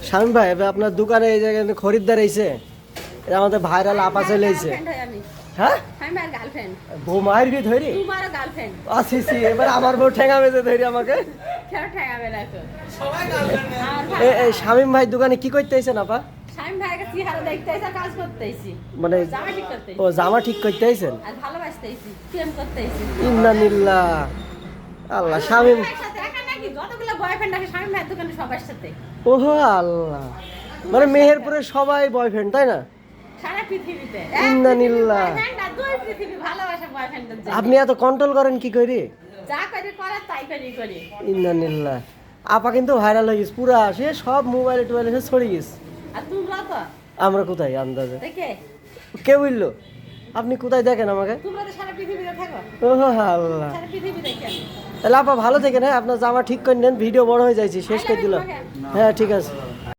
শামীম ভাই এবার আপনার দোকানে এই জায়গায় খরিদ্দার এসে এটা আমাদের ভাইরাল আপা চলে এসে। হ্যাঁ বউ মায়ের কি ধরি আসি এবার আমার বউ ঠেঙা বেঁধে ধরি আমাকে। শামীম ভাই দোকানে কি করতে আইছেন আপা? মানে ও জামা ঠিক করতে আইছেন? ইন্নালিল্লাহ আল্লাহ শামীম ওহো আল্লাহ মানে মেহেরপুরের সবাই বয়ফ্রেন্ড তাই না? ইন্নালিল্লাহ আপনি এত কন্ট্রোল করেন কি করে? ইন্নালিল্লাহ আপা কিন্তু ভাইরাল হয়ে গেছে পুরা সে সব মোবাইলে টোবাইলে সে ছড়িয়ে গেছে। আমরা কোথায় আন্দাজে কে বললো? আপনি কোথায় দেখেন আমাকে? ওহো আল্লাহ তাহলে আপা ভালো থেকেন। হ্যাঁ আপনার জামা ঠিক করে নেন, ভিডিও বড় হয়ে যাচ্ছে শেষ করে দিলাম। হ্যাঁ ঠিক আছে।